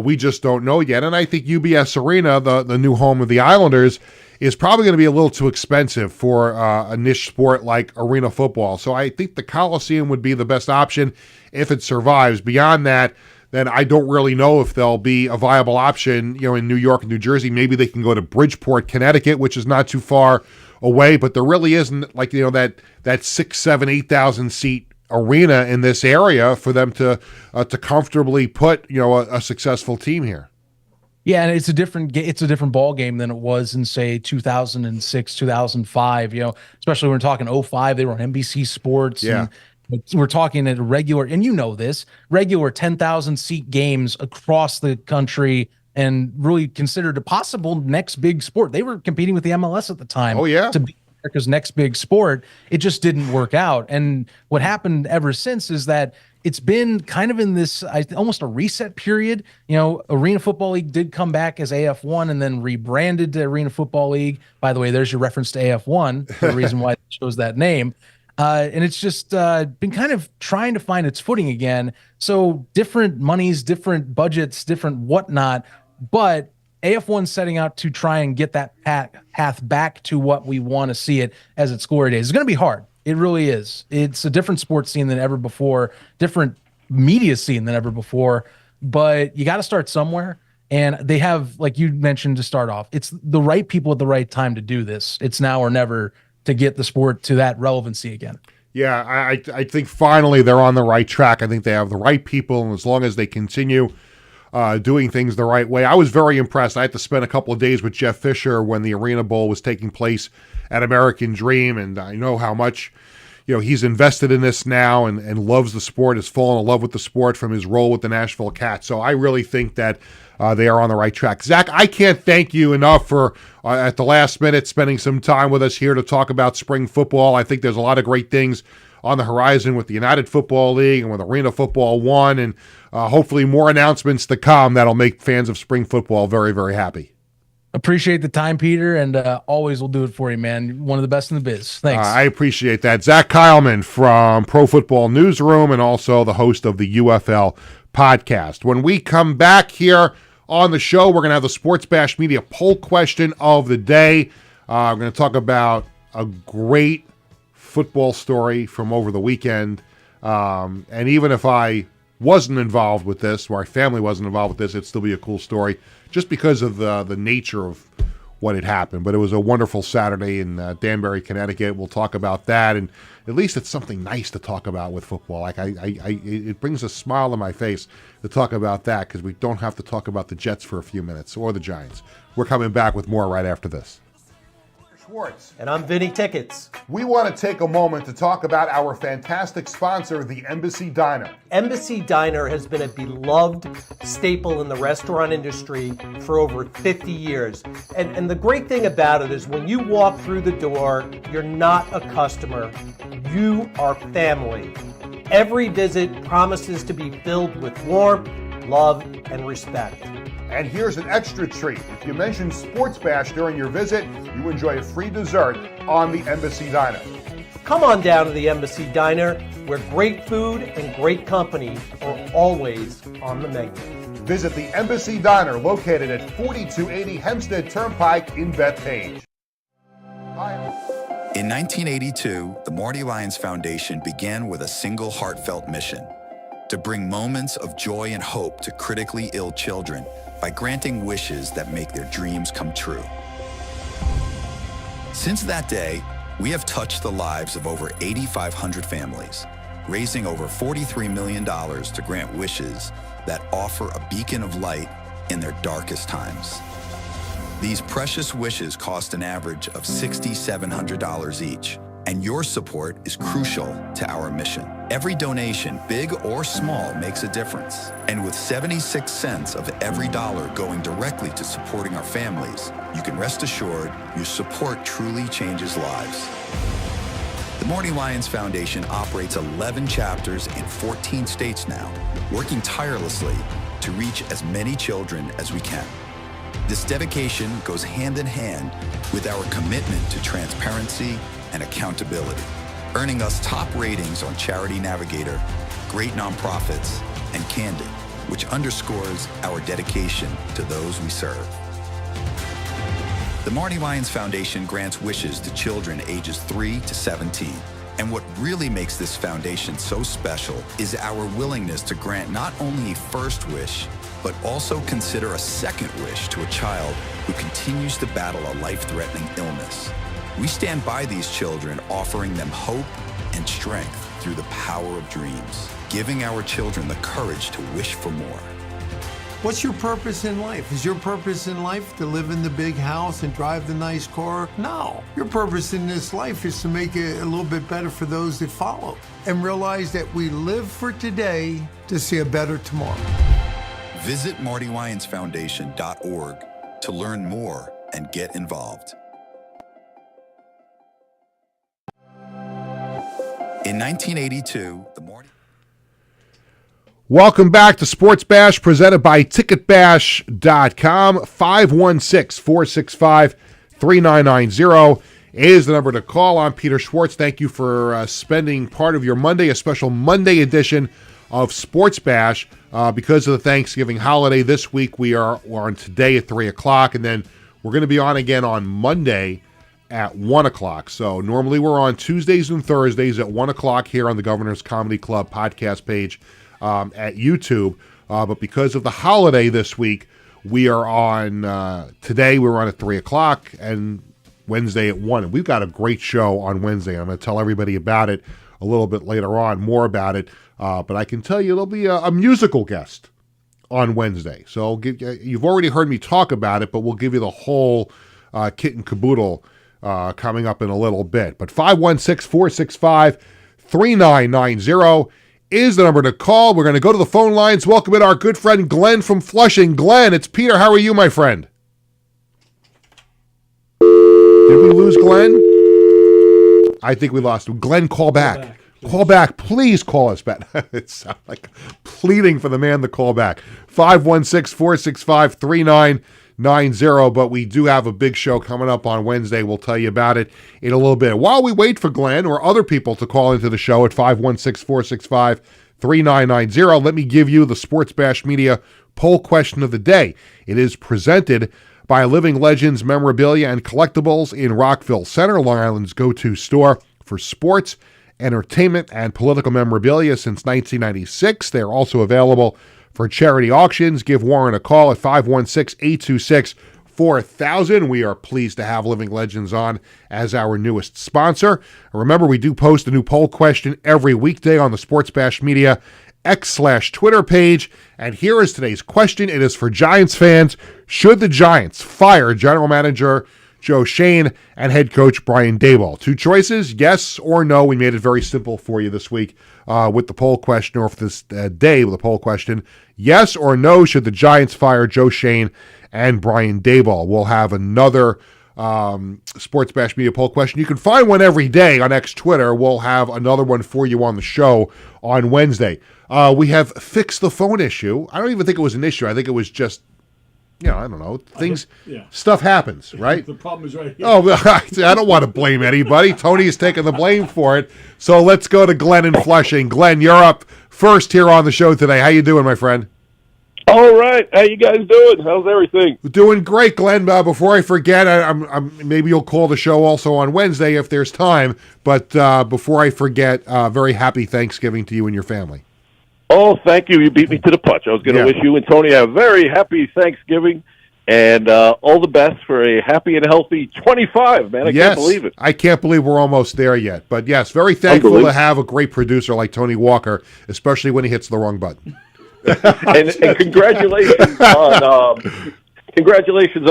we just don't know yet. And I think UBS Arena, the new home of the Islanders, is probably going to be a little too expensive for a niche sport like arena football. So I think the Coliseum would be the best option if it survives. Beyond that, then I don't really know if there'll be a viable option, in New York and New Jersey. Maybe they can go to Bridgeport, Connecticut, which is not too far away, but there really isn't that 6, 7, 8,000 seat arena in this area for them to comfortably put a successful team here. Yeah, and it's a different ball game than it was in, say, 2006, 2005. Especially when we're talking 2005, they were on NBC Sports. Yeah. And we're talking at a regular, and regular 10,000 seat games across the country, and really considered a possible next big sport. They were competing with the MLS at the time. Oh yeah, to be America's next big sport. It just didn't work out. And what happened ever since is that it's been kind of in this almost a reset period. Arena Football League did come back as AF1 and then rebranded to Arena Football League. By the way, there's your reference to AF1, the reason why it chose that name. And it's just been kind of trying to find its footing again. So different monies, different budgets, different whatnot. But AF1 setting out to try and get that path back to what we want to see it as its glory days. It's going to be hard. It really is. It's a different sports scene than ever before, different media scene than ever before. But you got to start somewhere. And they have, like you mentioned to start off, it's the right people at the right time to do this. It's now or never to get the sport to that relevancy again. Yeah, I think finally they're on the right track. I think they have the right people, and as long as they continue doing things the right way. I was very impressed. I had to spend a couple of days with Jeff Fisher when the Arena Bowl was taking place at American Dream, and I know how much he's invested in this now and loves the sport, has fallen in love with the sport from his role with the Nashville Cats. So I really think that they are on the right track. Zach, I can't thank you enough for, at the last minute, spending some time with us here to talk about spring football. I think there's a lot of great things on the horizon with the United Football League and with Arena Football 1, and hopefully more announcements to come that'll make fans of spring football very, very happy. Appreciate the time, Peter, and always will do it for you, man. One of the best in the biz. Thanks. I appreciate that. Zach Kyleman from Pro Football Newsroom and also the host of the UFL podcast. When we come back here on the show, we're going to have the Sports Bash Media poll question of the day. We're going to talk about a great football story from over the weekend. And even if I wasn't involved with this, or our family wasn't involved with this, it'd still be a cool story just because of the nature of what had happened. But it was a wonderful Saturday in Danbury, Connecticut. We'll talk about that, and at least it's something nice to talk about with football. Like it brings a smile to my face to talk about that because we don't have to talk about the Jets for a few minutes or the Giants. We're coming back with more right after this. Schwartz. And I'm Vinny Tickets. We want to take a moment to talk about our fantastic sponsor, the Embassy Diner. Embassy Diner has been a beloved staple in the restaurant industry for over 50 years. And the great thing about it is when you walk through the door, you're not a customer, you are family. Every visit promises to be filled with warmth, love, and respect. And here's an extra treat. If you mention Sports Bash during your visit, you enjoy a free dessert on the Embassy Diner. Come on down to the Embassy Diner, where great food and great company are always on the menu. Visit the Embassy Diner, located at 4280 Hempstead Turnpike in Bethpage. In 1982, the Marty Lyons Foundation began with a single heartfelt mission: to bring moments of joy and hope to critically ill children by granting wishes that make their dreams come true. Since that day, we have touched the lives of over 8,500 families, raising over $43 million to grant wishes that offer a beacon of light in their darkest times. These precious wishes cost an average of $6,700 each, and your support is crucial to our mission. Every donation, big or small, makes a difference. And with 76 cents of every dollar going directly to supporting our families, you can rest assured your support truly changes lives. The Marty Lyons Foundation operates 11 chapters in 14 states now, working tirelessly to reach as many children as we can. This dedication goes hand in hand with our commitment to transparency and accountability, earning us top ratings on Charity Navigator, Great Nonprofits, and Candid, which underscores our dedication to those we serve. The Marty Lyons Foundation grants wishes to children ages 3 to 17. And what really makes this foundation so special is our willingness to grant not only a first wish, but also consider a second wish to a child who continues to battle a life-threatening illness. We stand by these children, offering them hope and strength through the power of dreams, giving our children the courage to wish for more. What's your purpose in life? Is your purpose in life to live in the big house and drive the nice car? No. Your purpose in this life is to make it a little bit better for those that follow and realize that we live for today to see a better tomorrow. Visit MartyLyonsFoundation.org to learn more and get involved. In 1982, the Marty... Welcome back to Sports Bash, presented by TicketBash.com. 516-465-3990 is the number to call. I'm Peter Schwartz. Thank you for spending part of your Monday, a special Monday edition of Sports Bash. Because of the Thanksgiving holiday this week, we're on today at 3 o'clock, and then we're going to be on again on Monday at 1 o'clock. So normally we're on Tuesdays and Thursdays at 1 o'clock here on the Governor's Comedy Club podcast page at YouTube. But because of the holiday this week, we are on, today we're on at 3 o'clock and Wednesday at 1. And we've got a great show on Wednesday. I'm going to tell everybody about it a little bit later on, more about it. But I can tell you there'll be a musical guest on Wednesday. So you've already heard me talk about it, but we'll give you the whole kit and caboodle coming up in a little bit. But 516-465-3990 is the number to call. We're going to go to the phone lines. Welcome in our good friend Glenn from Flushing. Glenn, it's Peter. How are you, my friend? Did we lose Glenn? I think we lost him. Glenn, call back. Call back. Please call us back. It sounds like pleading for the man to call back. 516-465-3990. But we do have a big show coming up on Wednesday. We'll tell you about it in a little bit. While we wait for Glenn or other people to call into the show at 516-465-3990, let me give you the Sports Bash Media poll question of the day. It is presented by Living Legends Memorabilia and Collectibles in Rockville Center, Long Island's go-to store for sports, entertainment, and political memorabilia since 1996. They're also available for charity auctions. Give Warren a call at 516-826-4000. We are pleased to have Living Legends on as our newest sponsor. Remember, we do post a new poll question every weekday on the Sports Bash Media X/Twitter page. And here is today's question. It is for Giants fans. Should the Giants fire general manager Joe Shane, and head coach Brian Daboll. 2 choices, yes or no. We made it very simple for you this week with the poll question, or for this day with the poll question. Yes or no, should the Giants fire Joe Shane and Brian Daboll? We'll have another Sports Bash Media poll question. You can find one every day on X Twitter. We'll have another one for you on the show on Wednesday. We have fixed the phone issue. I don't even think it was an issue. I think it was just, I don't know. Stuff happens, right? The problem is right here. Oh, I don't want to blame anybody. Tony is taking the blame for it. So let's go to Glenn in Flushing. Glenn, you're up first here on the show today. How you doing, my friend? All right. How you guys doing? How's everything? Doing great, Glenn. Before I forget, maybe you'll call the show also on Wednesday if there's time. But before I forget, very happy Thanksgiving to you and your family. Oh, thank you. You beat me to the punch. I was going to wish you and Tony a very happy Thanksgiving and all the best for a happy and healthy 25, man. I can't believe it. I can't believe we're almost there yet. But, yes, very thankful to have a great producer like Tony Walker, especially when he hits the wrong button. and congratulations on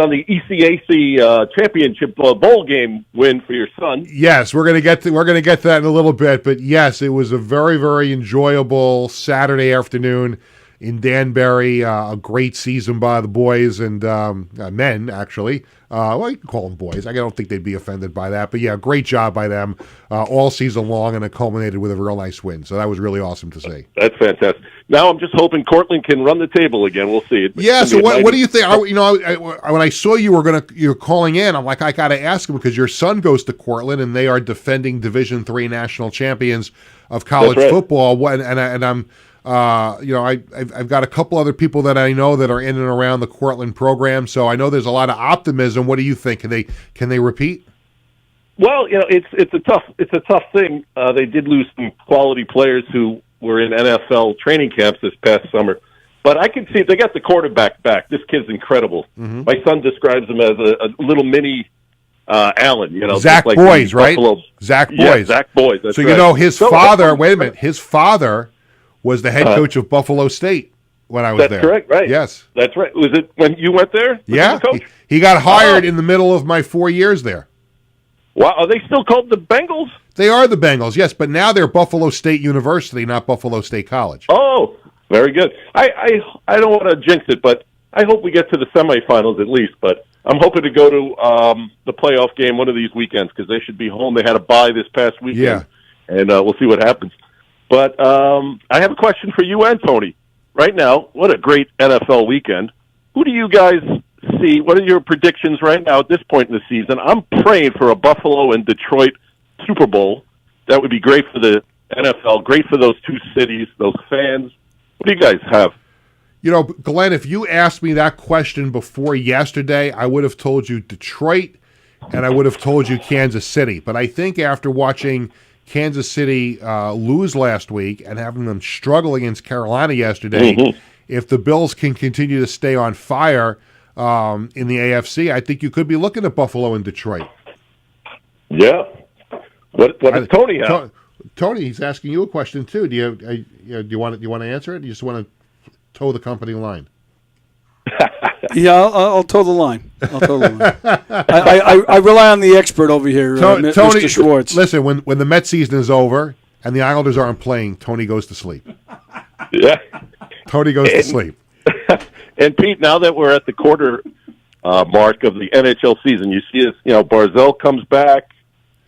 the ECAC championship bowl game win for your son. Yes, we're gonna get to that in a little bit, but yes, it was a very, very enjoyable Saturday afternoon in Danbury. A great season by the boys and men, actually. Well, you can call them boys. I don't think they'd be offended by that, but yeah, great job by them all season long, and it culminated with a real nice win. So that was really awesome to see. That's fantastic. Now I'm just hoping Cortland can run the table again. We'll see. Yeah. So what do you think? When I saw you're calling in, I'm like, I got to ask him because your son goes to Cortland and they are defending Division III national champions of college football. And I'm. I've got a couple other people that I know that are in and around the Cortland program, so I know there's a lot of optimism. What do you think? Can they repeat? Well, it's a tough thing. They did lose some quality players who were in NFL training camps this past summer, but I can see they got the quarterback back. This kid's incredible. Mm-hmm. My son describes him as a little mini Allen. Zach like Boys, right? Zach Boys. Yeah, Zach Boys. That's so right. His father. Wait a minute, his father was the head coach of Buffalo State when I was there. That's correct, right? Yes. That's right. Was it when you went there? Yeah. He got hired in the middle of my 4 years there. Wow. Are they still called the Bengals? They are the Bengals, yes, but now they're Buffalo State University, not Buffalo State College. Oh, very good. I don't want to jinx it, but I hope we get to the semifinals at least. But I'm hoping to go to the playoff game one of these weekends because they should be home. They had a bye this past weekend. Yeah. And we'll see what happens. But I have a question for you and Tony. Right now, what a great NFL weekend. Who do you guys see? What are your predictions right now at this point in the season? I'm praying for a Buffalo and Detroit Super Bowl. That would be great for the NFL, great for those two cities, those fans. What do you guys have? Glenn, if you asked me that question before yesterday, I would have told you Detroit and I would have told you Kansas City. But I think after watching Kansas City lose last week and having them struggle against Carolina yesterday, if the Bills can continue to stay on fire in the AFC, I think you could be looking at Buffalo and Detroit. Yeah. What does Tony have? Tony, he's asking you a question too. Do you want to answer it? Do you just want to toe the company line? Yeah, I'll toe the line. I rely on the expert over here, Tony, Mr. Schwartz. Listen, when the Mets season is over and the Islanders aren't playing, Tony goes to sleep. Yeah. Tony goes to sleep. And Pete, now that we're at the quarter mark of the NHL season, you see us, Barzell comes back.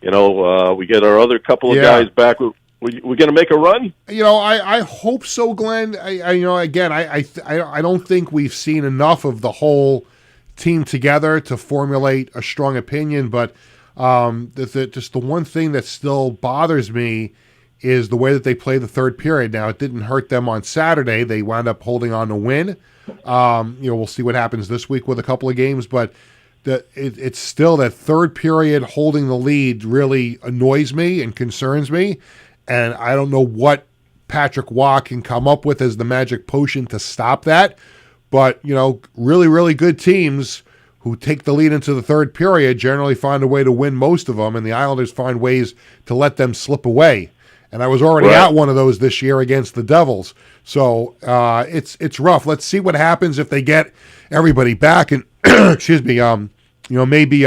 We get our other couple of guys back. We're going to make a run? I hope so, Glenn. I don't think we've seen enough of the whole team together to formulate a strong opinion, but just the one thing that still bothers me is the way that they play the third period. Now, it didn't hurt them on Saturday. They wound up holding on to win. We'll see what happens this week with a couple of games, but it's still that third period holding the lead really annoys me and concerns me. And I don't know what Patrick Waugh can come up with as the magic potion to stop that. But, really, really good teams who take the lead into the third period generally find a way to win most of them, and the Islanders find ways to let them slip away. And I was already at one of those this year against the Devils. So it's rough. Let's see what happens if they get everybody back and, excuse me, maybe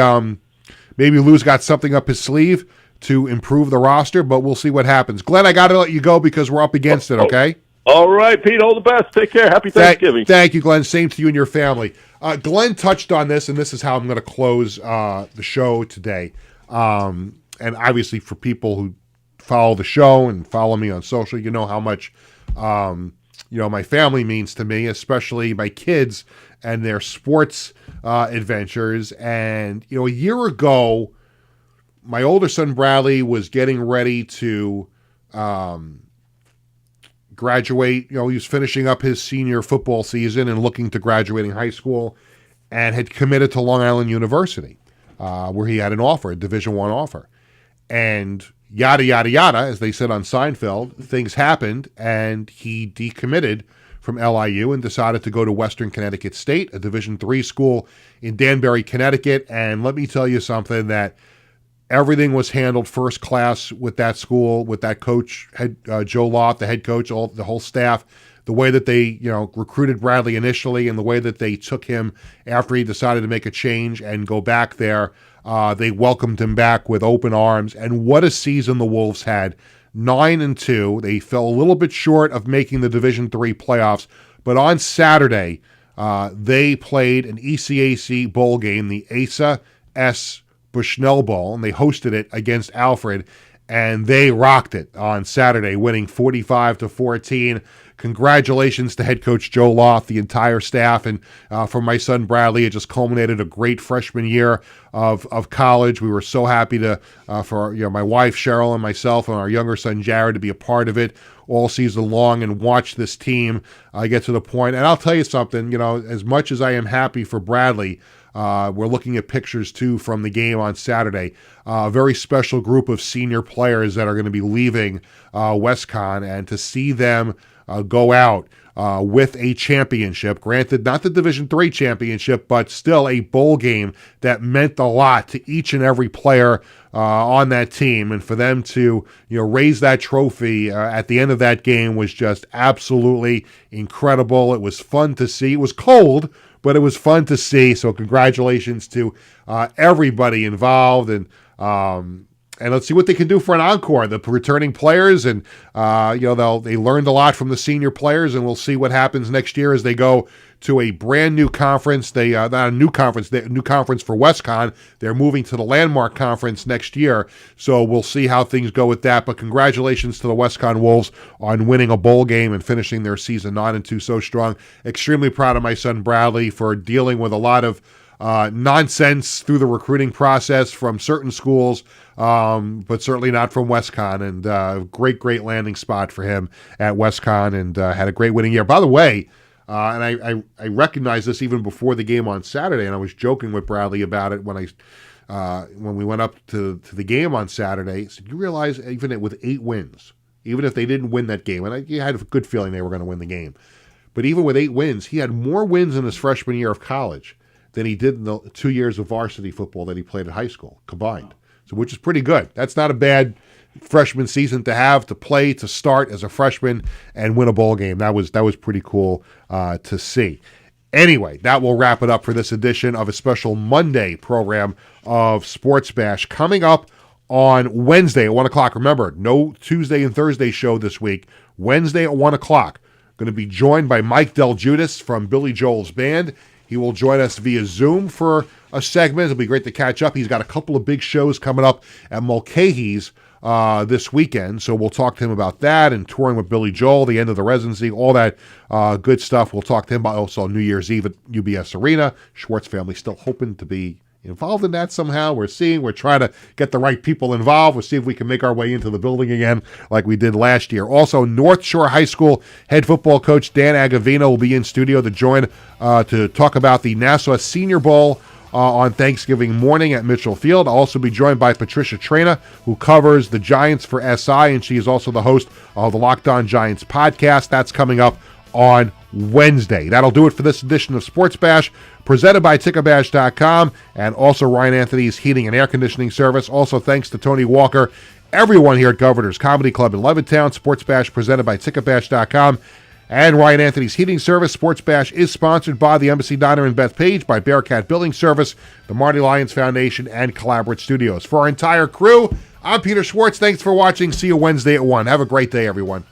maybe Lou's got something up his sleeve to improve the roster, but we'll see what happens. Glenn, I got to let you go because we're up against it, okay? All right, Pete, all the best. Take care. Happy Thanksgiving. Thank you, Glenn. Same to you and your family. Glenn touched on this, and this is how I'm going to close the show today. And obviously for people who follow the show and follow me on social, you know how much my family means to me, especially my kids and their sports adventures. And, a year ago, my older son Bradley was getting ready to graduate. He was finishing up his senior football season and looking to graduating high school, and had committed to Long Island University, where he had an offer, a Division I offer. And yada, yada, yada, as they said on Seinfeld, things happened, and he decommitted from LIU and decided to go to Western Connecticut State, a Division III school in Danbury, Connecticut. And let me tell you something, that everything was handled first class with that school, with that coach, Joe Loft, the head coach, the whole staff. The way that they, recruited Bradley initially, and the way that they took him after he decided to make a change and go back there, they welcomed him back with open arms. And what a season the Wolves had. 9-2. They fell a little bit short of making the Division III playoffs, but on Saturday, they played an ECAC bowl game, the ASA S Bushnell Bowl, and they hosted it against Alfred, and they rocked it on Saturday, winning 45-14. Congratulations to head coach Joe Loft, the entire staff, and for my son Bradley, it just culminated a great freshman year of college. We were so happy to for my wife Cheryl and myself and our younger son Jared to be a part of it all season long and watch this team get to the point. And I'll tell you something, as much as I am happy for Bradley, we're looking at pictures, too, from the game on Saturday. A very special group of senior players that are going to be leaving WestCon, and to see them go out with a championship, granted not the Division III championship, but still a bowl game that meant a lot to each and every player on that team. And for them to raise that trophy at the end of that game was just absolutely incredible. It was fun to see. It was cold, but it was fun to see. So congratulations to everybody involved, and let's see what they can do for an encore. The returning players, and they learned a lot from the senior players, and we'll see what happens next year as they go to a brand new conference. They not a new conference, new conference for WestCon. They're moving to the Landmark Conference next year, so we'll see how things go with that. But congratulations to the WestCon Wolves on winning a bowl game and finishing their season 9-2 so strong. Extremely proud of my son Bradley for dealing with a lot of nonsense through the recruiting process from certain schools, but certainly not from WestCon. And great landing spot for him at WestCon, and had a great winning year. By the way, and I recognized this even before the game on Saturday, and I was joking with Bradley about it when we went up to the game on Saturday. I said, you realize even with 8 wins, even if they didn't win that game, and I had a good feeling they were going to win the game, but even with 8 wins, he had more wins in his freshman year of college than he did in the 2 years of varsity football that he played at high school combined. So, which is pretty good. That's not a bad freshman season to have, to play, to start as a freshman and win a bowl game. That was pretty cool to see. Anyway, that will wrap it up for this edition of a special Monday program of Sports Bash. Coming up on Wednesday at 1 o'clock. Remember, no Tuesday and Thursday show this week. Wednesday at 1 o'clock. Going to be joined by Mike Del Judas from Billy Joel's band. He will join us via Zoom for a segment. It'll be great to catch up. He's got a couple of big shows coming up at Mulcahy's this weekend, so we'll talk to him about that and touring with Billy Joel, the end of the residency, all that good stuff. We'll talk to him about also New Year's Eve at UBS Arena. Schwartz family still hoping to be involved in that somehow. We're trying to get the right people involved. We'll see if we can make our way into the building again like we did last year. Also, North Shore High School head football coach Dan Agavino will be in studio to join to talk about the Nassau Senior Bowl on Thanksgiving morning at Mitchell Field. I'll also be joined by Patricia Traina, who covers the Giants for SI, and she is also the host of the Locked On Giants podcast. That's coming up on Wednesday. That'll do it for this edition of Sports Bash, presented by Ticketbash.com and also Ryan Anthony's Heating and Air Conditioning Service. Also, thanks to Tony Walker, everyone here at Governor's Comedy Club in Levittown. Sports Bash presented by Ticketbash.com. And Ryan Anthony's Heating Service. Sports Bash is sponsored by the Embassy Diner in Bethpage, by Bearcat Building Service, the Marty Lyons Foundation, and Collaborate Studios. For our entire crew, I'm Peter Schwartz. Thanks for watching. See you Wednesday at 1. Have a great day, everyone.